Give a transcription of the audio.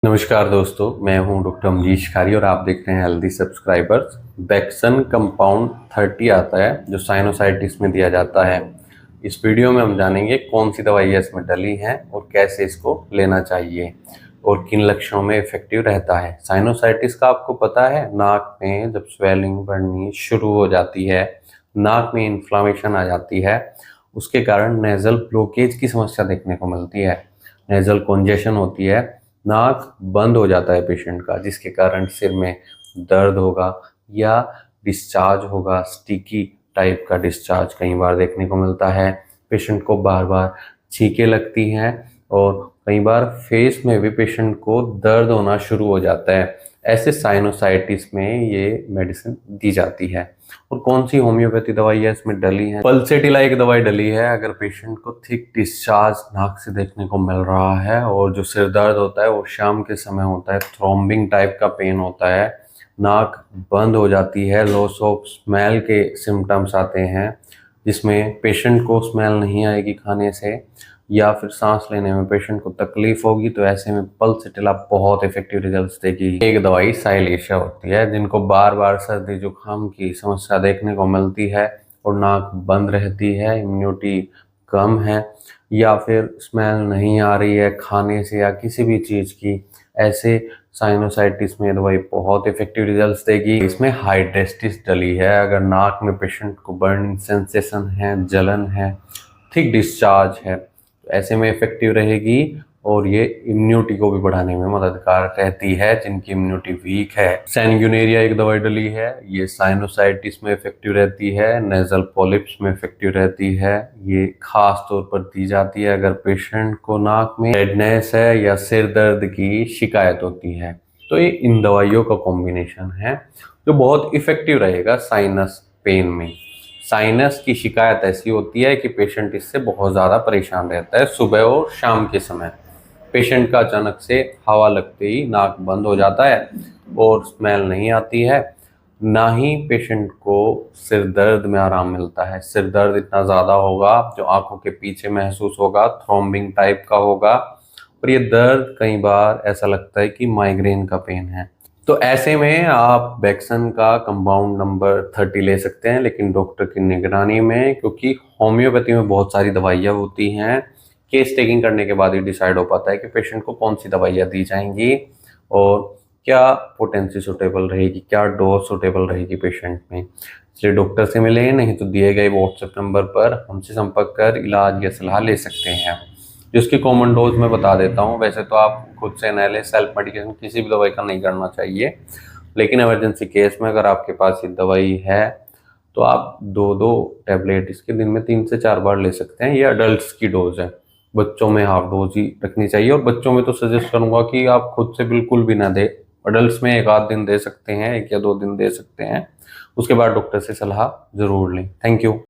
नमस्कार दोस्तों, मैं हूं डॉक्टर अमरीश खारी और आप देख रहे हैं हेल्दी सब्सक्राइबर्स। बैक्सन कंपाउंड 30 आता है जो साइनोसाइटिस में दिया जाता है। इस वीडियो में हम जानेंगे कौन सी दवाइयाँ इसमें डली हैं और कैसे इसको लेना चाहिए और किन लक्षणों में इफेक्टिव रहता है। साइनोसाइटिस का आपको पता है, नाक में जब स्वेलिंग बढ़नी शुरू हो जाती है, नाक में इन्फ्लामेशन आ जाती है, उसके कारण नेजल ब्लॉकेज की समस्या देखने को मिलती है। नेजल कॉन्जेशन होती है, नाक बंद हो जाता है पेशेंट का, जिसके कारण सिर में दर्द होगा या डिस्चार्ज होगा। स्टिकी टाइप का डिस्चार्ज कई बार देखने को मिलता है। पेशेंट को बार बार छींकें लगती हैं और कई बार फेस में भी पेशेंट को दर्द होना शुरू हो जाता है। ऐसे साइनोसाइटिस में ये मेडिसिन दी जाती है। और कौन सी होम्योपैथी दवाइयाँ इसमें डली हैं? पल्सेटिला एक दवाई डली है अगर पेशेंट को थिक डिस्चार्ज नाक से देखने को मिल रहा है और जो सिर दर्द होता है वो शाम के समय होता है, थ्रॉम्बिंग टाइप का पेन होता है, नाक बंद हो जाती है, लॉस ऑफ स्मेल के सिम्टम्स आते हैं जिसमें पेशेंट को स्मेल नहीं आएगी खाने से या फिर सांस लेने में पेशेंट को तकलीफ होगी, तो ऐसे में पल्सेटिला बहुत इफेक्टिव रिजल्ट्स देगी। एक दवाई साइलेशिया होती है जिनको बार बार सर्दी जुकाम की समस्या देखने को मिलती है और नाक बंद रहती है, इम्यूनिटी कम है या फिर स्मेल नहीं आ रही है खाने से या किसी भी चीज़ की, ऐसे साइनोसाइटिस में दवाई बहुत इफेक्टिव रिजल्ट्स देगी। इसमें हाइड्रेस्टिस डली है अगर नाक में पेशेंट को बर्निंग सेंसेशन है, जलन है, थिक डिस्चार्ज है, तो ऐसे में इफेक्टिव रहेगी और ये इम्यूनिटी को भी बढ़ाने में मददगार रहती है जिनकी इम्यूनिटी वीक है। सैंगुनेरिया एक दवाई डली है, ये साइनोसाइटिस में इफेक्टिव रहती है, नेजल पॉलिप्स में इफेक्टिव रहती है। ये खास तौर पर दी जाती है अगर पेशेंट को नाक में रेडनेस है या सिर दर्द की शिकायत होती है। तो ये इन दवाइयों का कॉम्बिनेशन है जो बहुत इफेक्टिव रहेगा साइनस पेन में। साइनस की शिकायत ऐसी होती है कि पेशेंट इससे बहुत ज़्यादा परेशान रहता है। सुबह और शाम के समय पेशेंट का अचानक से हवा लगते ही नाक बंद हो जाता है और स्मेल नहीं आती है, ना ही पेशेंट को सिर दर्द में आराम मिलता है। सिर दर्द इतना ज़्यादा होगा जो आंखों के पीछे महसूस होगा, थ्रॉम्बिंग टाइप का होगा और ये दर्द कई बार ऐसा लगता है कि माइग्रेन का पेन है। तो ऐसे में आप बैक्सन का कंपाउंड नंबर 30 ले सकते हैं, लेकिन डॉक्टर की निगरानी में, क्योंकि होम्योपैथी में बहुत सारी दवाइयाँ होती हैं। केस टेकिंग करने के बाद ही डिसाइड हो पाता है कि पेशेंट को कौन सी दवाइयाँ दी जाएंगी और क्या पोटेंसी सुटेबल रहेगी, क्या डोज सुटेबल रहेगी पेशेंट में। इसलिए डॉक्टर से मिलें, नहीं तो दिए गए व्हाट्सएप नंबर पर हमसे संपर्क कर इलाज या सलाह ले सकते हैं। जिसकी कॉमन डोज मैं बता देता हूँ। वैसे तो आप खुद से नए सेल्फ मेडिकेशन किसी भी दवाई का नहीं करना चाहिए, लेकिन इमरजेंसी केस में अगर आपके पास ये दवाई है तो आप 2-2 टैबलेट इसके दिन में 3 से 4 बार ले सकते हैं। ये अडल्ट्स की डोज है, बच्चों में हाफ डोज ही रखनी चाहिए और बच्चों में तो सजेस्ट करूंगा कि आप खुद से बिल्कुल भी ना दें। अडल्ट्स में 1 आध दिन दे सकते हैं, 1 या 2 दिन दे सकते हैं, उसके बाद डॉक्टर से सलाह जरूर लें। Thank you.